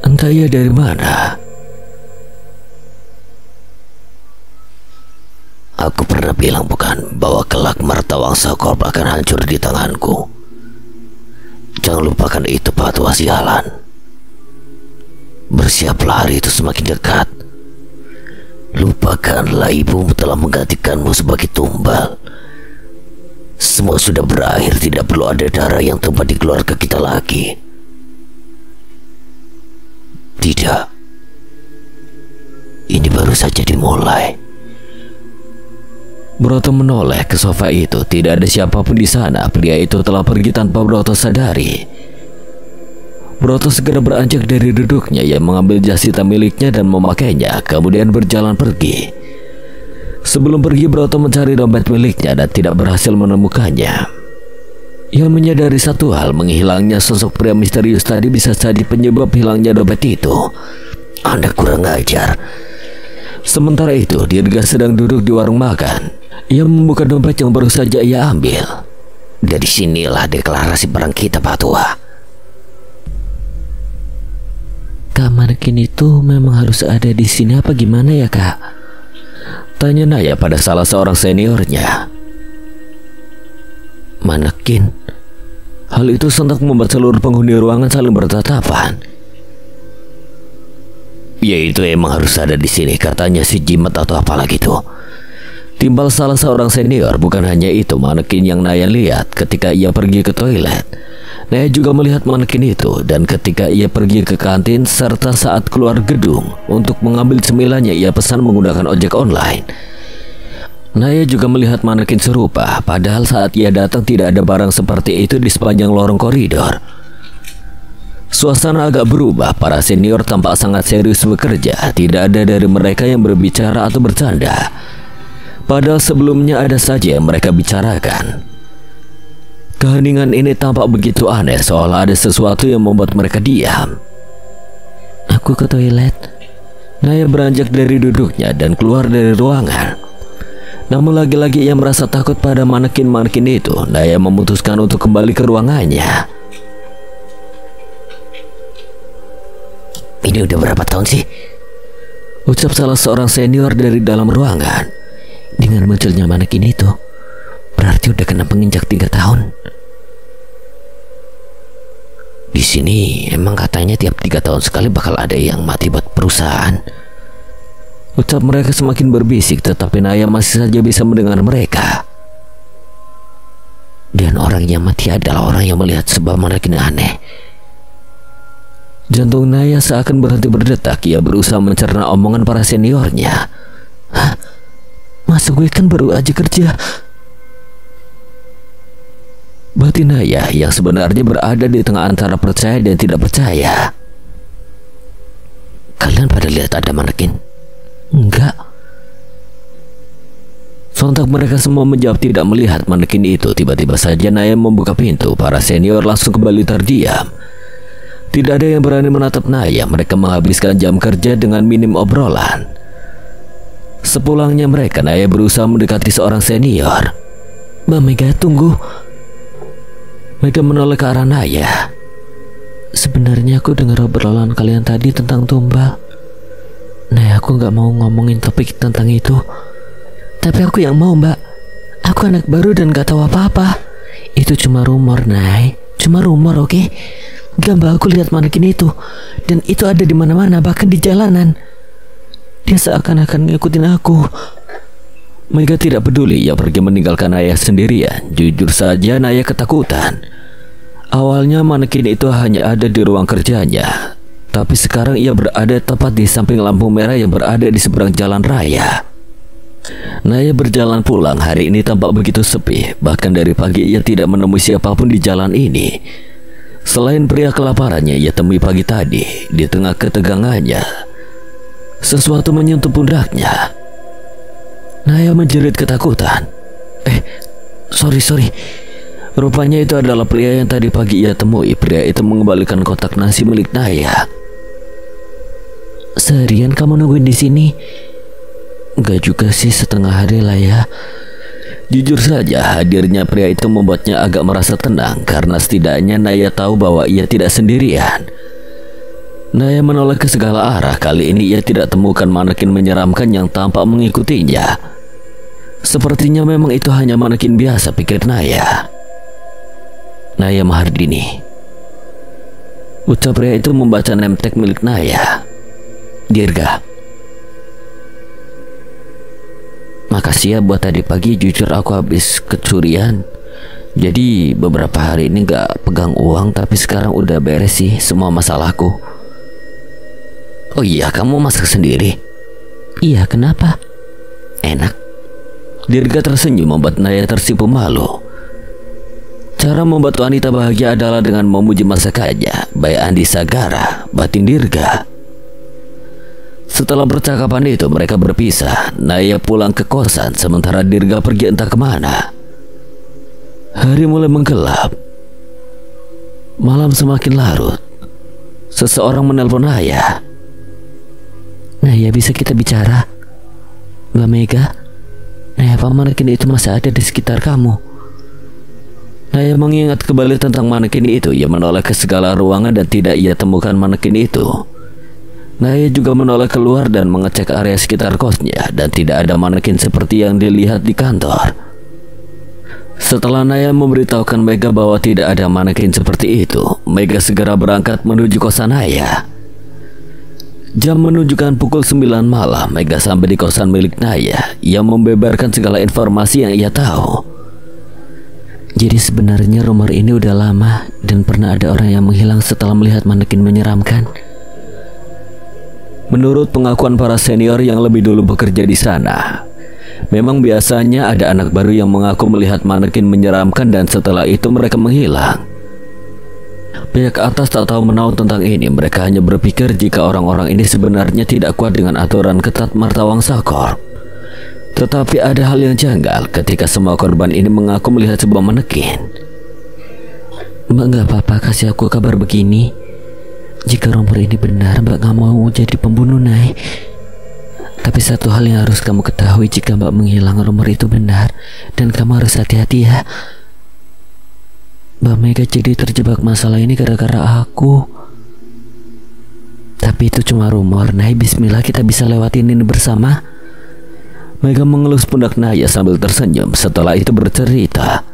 Entah ia dari mana. Aku pernah bilang bukan bahwa kelak Martawangsa Corp akan hancur di tanganku. Jangan lupakan itu, Patua sialan. Bersiaplah, hari itu semakin dekat. Lupakanlah ibumu telah menggantikanmu sebagai tumbal. Semua sudah berakhir, tidak perlu ada darah yang tumpah di keluarga kita lagi. Tidak. Ini baru saja dimulai. Broto menoleh ke sofa itu. Tidak ada siapapun di sana. Pria itu telah pergi tanpa Broto sadari. Broto segera beranjak dari duduknya. Ia mengambil jas hitam miliknya dan memakainya, kemudian berjalan pergi. Sebelum pergi, Broto mencari dompet miliknya dan tidak berhasil menemukannya. Ia menyadari satu hal, menghilangnya sosok pria misterius tadi bisa jadi penyebab hilangnya dompet itu. Anda kurang ajar. Sementara itu, Dirga sedang duduk di warung makan. Ia membuka dompet yang baru saja ia ambil. Dari sinilah deklarasi perang kita, Patua. Kak, manekin itu memang harus ada di sini apa gimana ya, Kak? Tanya Naya pada salah seorang seniornya. Manekin? Hal itu sontak membuat seluruh penghuni ruangan saling bertatapan. Ya, itu emang harus ada di sini, katanya si jimat atau apalagi tuh. Timbal salah seorang senior. Bukan hanya itu manekin yang Naya lihat ketika ia pergi ke toilet. Naya juga melihat manekin itu, dan ketika ia pergi ke kantin serta saat keluar gedung untuk mengambil cemilannya, ia pesan menggunakan ojek online. Naya juga melihat manekin serupa, padahal saat ia datang tidak ada barang seperti itu di sepanjang lorong koridor. Suasana agak berubah. Para senior tampak sangat serius bekerja. Tidak ada dari mereka yang berbicara atau bercanda. Padahal sebelumnya ada saja yang mereka bicarakan. Keheningan ini tampak begitu aneh, seolah ada sesuatu yang membuat mereka diam. Aku ke toilet. Naya beranjak dari duduknya dan keluar dari ruangan. Namun lagi-lagi ia merasa takut pada manekin-manekin itu. Naya memutuskan untuk kembali ke ruangannya. Ini udah berapa tahun sih? Ucap salah seorang senior dari dalam ruangan. Dengan munculnya manekin itu, berarti udah kena penginjak 3 tahun. Di sini emang katanya tiap 3 tahun sekali bakal ada yang mati buat perusahaan. Ucap mereka semakin berbisik, tetapi Naya masih saja bisa mendengar mereka. Dan orang yang mati adalah orang yang melihat sebuah manekin aneh. Jantung Naya seakan berhenti berdetak. Ia berusaha mencerna omongan para seniornya. Hah? Masa gue kan baru aja kerja? Batin Naya yang sebenarnya berada di tengah antara percaya dan tidak percaya. Kalian pada lihat ada manekin? Enggak. Sontak mereka semua menjawab tidak melihat manekin itu. Tiba-tiba saja Naya membuka pintu. Para senior langsung kembali terdiam. Tidak ada yang berani menatap Naya. Mereka menghabiskan jam kerja dengan minim obrolan. Sepulangnya mereka, Naya berusaha mendekati seorang senior. Mbak Mega, tunggu. Mega menoleh ke arah Naya. Sebenarnya aku dengar obrolan kalian tadi tentang tumbal. Nah, aku gak mau ngomongin topik tentang itu. Tapi aku yang mau, Mbak. Aku anak baru dan gak tahu apa-apa. Itu cuma rumor, Nay. Cuma rumor, oke? Gak, Mbak, aku lihat manekin itu. Dan itu ada di mana-mana, bahkan di jalanan. Dia seakan-akan ngikutin aku. Mega tidak peduli. Ia pergi meninggalkan Naya sendirian. Jujur saja Naya ketakutan. Awalnya manekin itu hanya ada di ruang kerjanya, tapi sekarang ia berada tepat di samping lampu merah yang berada di seberang jalan raya. Naya berjalan pulang. Hari ini tampak begitu sepi. Bahkan dari pagi ia tidak menemui siapapun di jalan ini. Selain pria kelaparannya ia temui pagi tadi. Di tengah ketegangannya, sesuatu menyentuh pundaknya. Naya menjerit ketakutan. Sorry. Rupanya itu adalah pria yang tadi pagi ia temui. Pria itu mengembalikan kotak nasi milik Naya. Seharian kamu nungguin di sini? Enggak juga sih, setengah hari lah ya. Jujur saja, hadirnya pria itu membuatnya agak merasa tenang karena setidaknya Naya tahu bahwa ia tidak sendirian. Naya menoleh ke segala arah. Kali ini ia tidak temukan manekin menyeramkan yang tampak mengikutinya. Sepertinya memang itu hanya manekin biasa, pikir Naya. Naya Mahardini, ucap pria itu membaca name tag milik Naya. Dirga. Makasih ya buat tadi pagi, jujur aku habis kecurian. Jadi beberapa hari ini gak pegang uang, tapi sekarang udah beres sih semua masalahku. Oh iya, kamu masak sendiri? Iya, kenapa? Enak. Dirga tersenyum membuat Naya tersipu malu. Cara membuat wanita bahagia adalah dengan memuji masakannya. Baik Andi Sagara, batin Dirga. Setelah percakapan itu mereka berpisah. Naya pulang ke kosan sementara Dirga pergi entah kemana. Hari mulai menggelap. Malam semakin larut. Seseorang menelpon Naya. Naya, bisa kita bicara? Mbak Mega, Naya, apa manekin itu masih ada di sekitar kamu? Naya mengingat kembali tentang manekin itu. Ia menoleh ke segala ruangan dan tidak ia temukan manekin itu. Naya juga menoleh keluar dan mengecek area sekitar kosnya dan tidak ada manekin seperti yang dilihat di kantor. Setelah Naya memberitahukan Mega bahwa tidak ada manekin seperti itu, Mega segera berangkat menuju kosan Naya. Jam menunjukkan pukul 9 malam. Mega sampai di kosan milik Naya. Ia membeberkan segala informasi yang ia tahu. Jadi sebenarnya rumor ini udah lama dan pernah ada orang yang menghilang setelah melihat manekin menyeramkan. Menurut pengakuan para senior yang lebih dulu bekerja di sana, memang biasanya ada anak baru yang mengaku melihat manekin menyeramkan dan setelah itu mereka menghilang. Pihak atas tak tahu menahu tentang ini. Mereka hanya berpikir jika orang-orang ini sebenarnya tidak kuat dengan aturan ketat Martawang Sakor. Tetapi ada hal yang janggal ketika semua korban ini mengaku melihat sebuah manekin. Mbak, gak apa-apa kasih aku kabar begini. Jika rumor ini benar, Mbak gak mau jadi pembunuh, Nay. Tapi satu hal yang harus kamu ketahui, jika Mbak menghilang, rumor itu benar. Dan kamu harus hati-hati ya. Mbak Mega jadi terjebak masalah ini gara-gara aku. Tapi itu cuma rumor, Nay. Bismillah, kita bisa lewatin ini bersama. Mega mengelus pundak Naya sambil tersenyum. Setelah itu bercerita.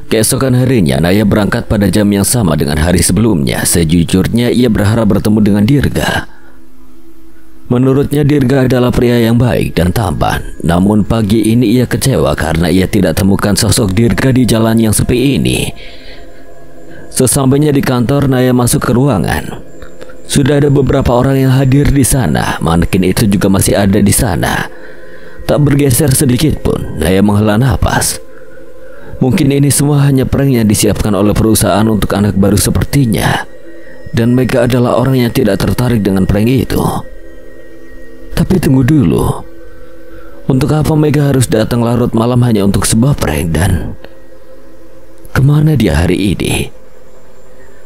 Keesokan harinya Naya berangkat pada jam yang sama dengan hari sebelumnya. Sejujurnya ia berharap bertemu dengan Dirga. Menurutnya Dirga adalah pria yang baik dan tampan. Namun pagi ini ia kecewa karena ia tidak temukan sosok Dirga di jalan yang sepi ini. Sesampainya di kantor, Naya masuk ke ruangan. Sudah ada beberapa orang yang hadir di sana. Manekin itu juga masih ada di sana. Tak bergeser sedikit pun. Naya menghela napas. Mungkin ini semua hanya prank yang disiapkan oleh perusahaan untuk anak baru sepertinya. Dan Mega adalah orang yang tidak tertarik dengan prank itu. Tapi tunggu dulu. Untuk apa Mega harus datang larut malam hanya untuk sebuah prank? Dan kemana dia hari ini?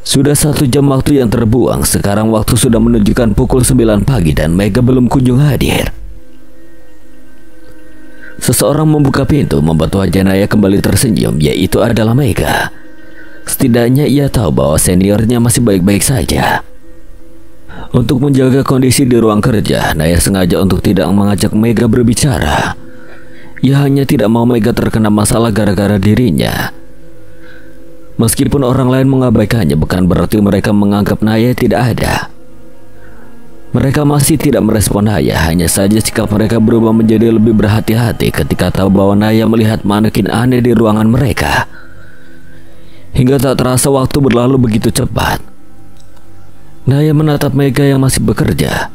Sudah 1 jam waktu yang terbuang. Sekarang waktu sudah menunjukkan pukul 9 pagi dan Mega belum kunjung hadir. Seseorang membuka pintu membuat wajah Naya kembali tersenyum, yaitu adalah Mega. Setidaknya ia tahu bahwa seniornya masih baik-baik saja. Untuk menjaga kondisi di ruang kerja, Naya sengaja untuk tidak mengajak Mega berbicara. Ia hanya tidak mau Mega terkena masalah gara-gara dirinya. Meskipun orang lain mengabaikannya, bukan berarti mereka menganggap Naya tidak ada. Mereka masih tidak merespon Naya, hanya saja sikap mereka berubah menjadi lebih berhati-hati ketika tahu bahwa Naya melihat manekin aneh di ruangan mereka. Hingga tak terasa waktu berlalu begitu cepat. Naya menatap Mega yang masih bekerja.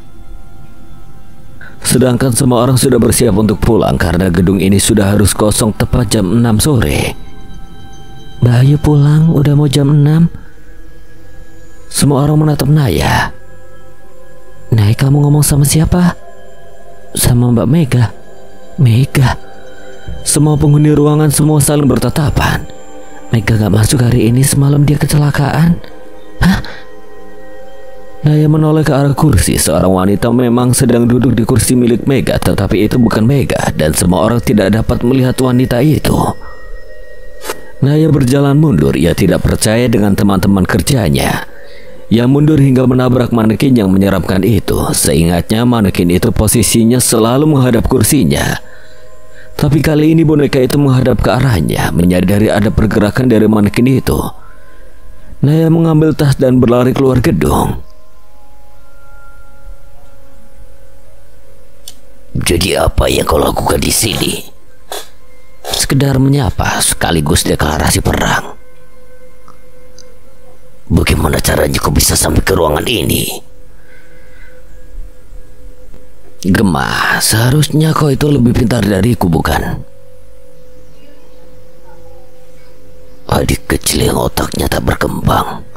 Sedangkan semua orang sudah bersiap untuk pulang karena gedung ini sudah harus kosong tepat jam 6 sore. Bayu pulang, udah mau jam 6. Semua orang menatap Naya. Nay, kamu ngomong sama siapa? Sama Mbak Mega. Mega? Semua penghuni ruangan semua saling bertatapan. Mega gak masuk hari ini, semalam dia kecelakaan. Hah? Naya menoleh ke arah kursi. Seorang wanita memang sedang duduk di kursi milik Mega, tetapi itu bukan Mega dan semua orang tidak dapat melihat wanita itu. Naya berjalan mundur. Ia tidak percaya dengan teman-teman kerjanya. Ia mundur hingga menabrak manekin yang menyeramkan itu. Seingatnya manekin itu posisinya selalu menghadap kursinya. Tapi kali ini boneka itu menghadap ke arahnya. Menyadari ada pergerakan dari manekin itu, Naya mengambil tas dan berlari keluar gedung. Jadi apa yang kau lakukan di sini? Sekedar menyapa sekaligus deklarasi perang. Bagaimana caranya kau bisa sampai ke ruangan ini? Gemma, seharusnya kau itu lebih pintar dariku, bukan? Adik kecil yang otaknya tak berkembang.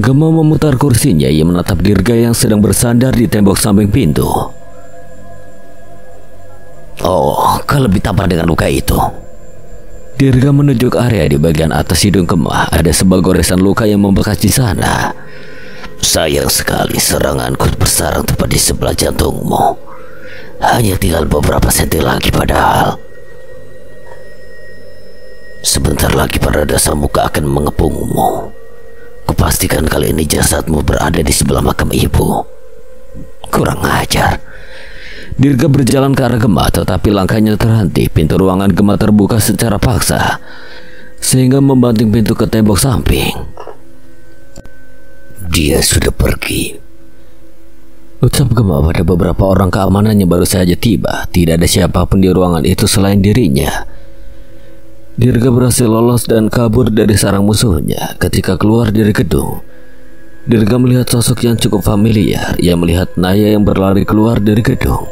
Gemma memutar kursinya. Ia menatap Dirga yang sedang bersandar di tembok samping pintu. Oh, kau lebih tampan dengan luka itu. Dirga menunjuk area di bagian atas hidung Gemma. Ada sebuah goresan luka yang membekas di sana. Sayang sekali seranganku bersarang tepat di sebelah jantungmu. Hanya tinggal beberapa senti lagi padahal. Sebentar lagi pada dasar muka akan mengepungmu. Kupastikan kali ini jasadmu berada di sebelah makam ibu. Kurang ajar. Dirga berjalan ke arah Gemma, tetapi langkahnya terhenti. Pintu ruangan Gemma terbuka secara paksa, sehingga membanting pintu ke tembok samping. Dia sudah pergi, ucap Gemma pada beberapa orang keamanannya baru saja tiba. Tidak ada siapapun di ruangan itu selain dirinya. Dirga berhasil lolos dan kabur dari sarang musuhnya. Ketika keluar dari gedung, Dirga melihat sosok yang cukup familiar. Ia melihat Naya yang berlari keluar dari gedung.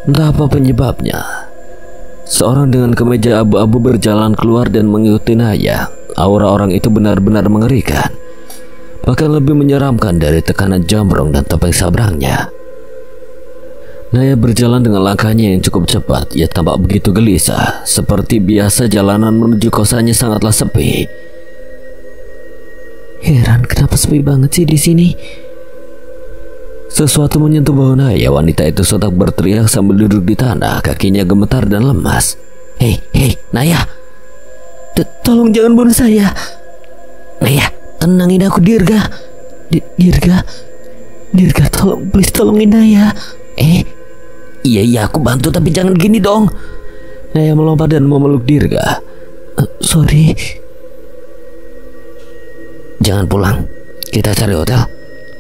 Entah apa penyebabnya, seorang dengan kemeja abu-abu berjalan keluar dan mengikuti Naya. Aura orang itu benar-benar mengerikan, bahkan lebih menyeramkan dari tekanan jamrong dan topeng sabrangnya. Naya berjalan dengan langkahnya yang cukup cepat. Ia tampak begitu gelisah. Seperti biasa jalanan menuju kosannya sangatlah sepi. Heran, kenapa sepi banget sih di sini? Sesuatu menyentuh bahu Naya. Wanita itu sontak berteriak sambil duduk di tanah. Kakinya gemetar dan lemas. Hei, Naya, tolong jangan bunuh saya. Naya, tenangin aku, Dirga. Dirga, tolong, please tolongin Naya. Iya, aku bantu, tapi jangan gini dong. Naya melompat dan memeluk Dirga. Sorry. Jangan pulang, kita cari hotel.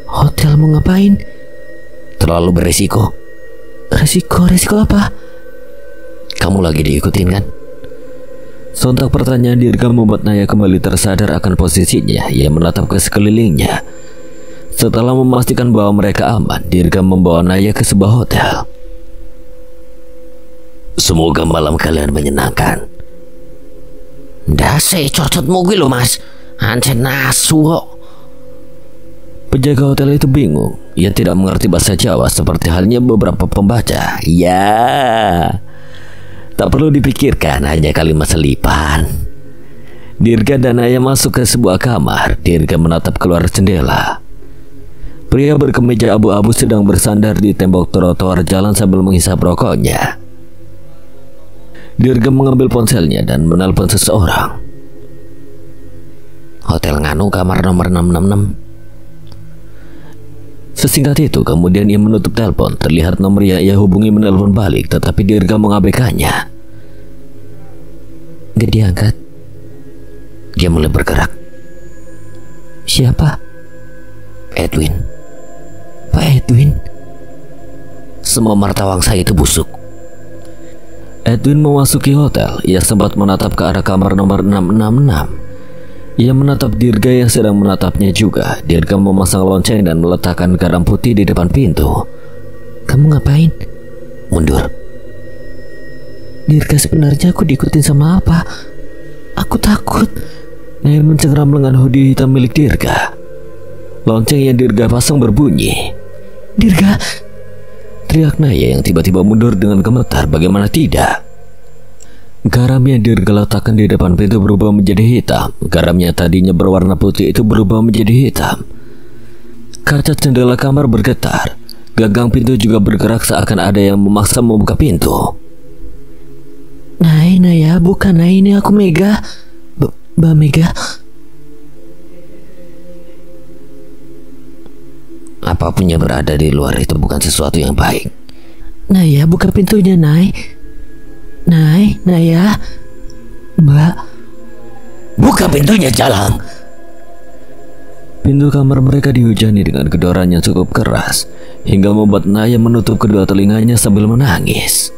Hotel mau ngapain? Terlalu beresiko. Resiko apa? Kamu lagi diikutin kan? Sontak pertanyaan Dirga membuat Naya kembali tersadar akan posisinya. Ia menatap ke sekelilingnya. Setelah memastikan bahwa mereka aman, Dirga membawa Naya ke sebuah hotel. Semoga malam kalian menyenangkan. Dase cocot mogi lo mas. Ancen nasu kok. Penjaga hotel itu bingung. Ia tidak mengerti bahasa Jawa seperti halnya beberapa pembaca. Ya, tak perlu dipikirkan, hanya kalimat selipan. Dirga dan Naya masuk ke sebuah kamar. Dirga menatap keluar jendela. Pria berkemeja abu-abu sedang bersandar di tembok trotoar jalan sambil menghisap rokoknya. Dirga mengambil ponselnya dan menelpon seseorang. Hotel Nganu, kamar nomor 666. Sesingkat itu, kemudian ia menutup telepon. Terlihat nomor yang ia hubungi menelpon balik, tetapi Dirga mengabaikannya. Gak diangkat. Dia mulai bergerak. Siapa? Edwin. Pak Edwin? Semua martawang saya itu busuk. Edwin memasuki hotel. Ia sempat menatap ke arah kamar nomor 666. Ia menatap Dirga yang sedang menatapnya juga. Dirga memasang lonceng dan meletakkan garam putih di depan pintu. Kamu ngapain? Mundur. Dirga, sebenarnya aku diikutin sama apa? Aku takut. Naya mencengkram lengan hoodie hitam milik Dirga. Lonceng yang Dirga pasang berbunyi. Dirga! Teriak Naya yang tiba-tiba mundur dengan gemetar. Bagaimana tidak? Garam yang digeletakkan di depan pintu berubah menjadi hitam. Garam yang tadinya berwarna putih itu berubah menjadi hitam. Kaca jendela kamar bergetar. Gagang pintu juga bergerak seakan ada yang memaksa membuka pintu. Nah ya, bukan ini aku Mega. Mbak Mega. Apapun yang berada di luar itu bukan sesuatu yang baik. Nah ya, buka pintunya, Nay. Nah ya. Mbak. Buka pintunya, Jalang. Pintu kamar mereka dihujani dengan gedoran yang cukup keras hingga membuat Naya menutup kedua telinganya sambil menangis.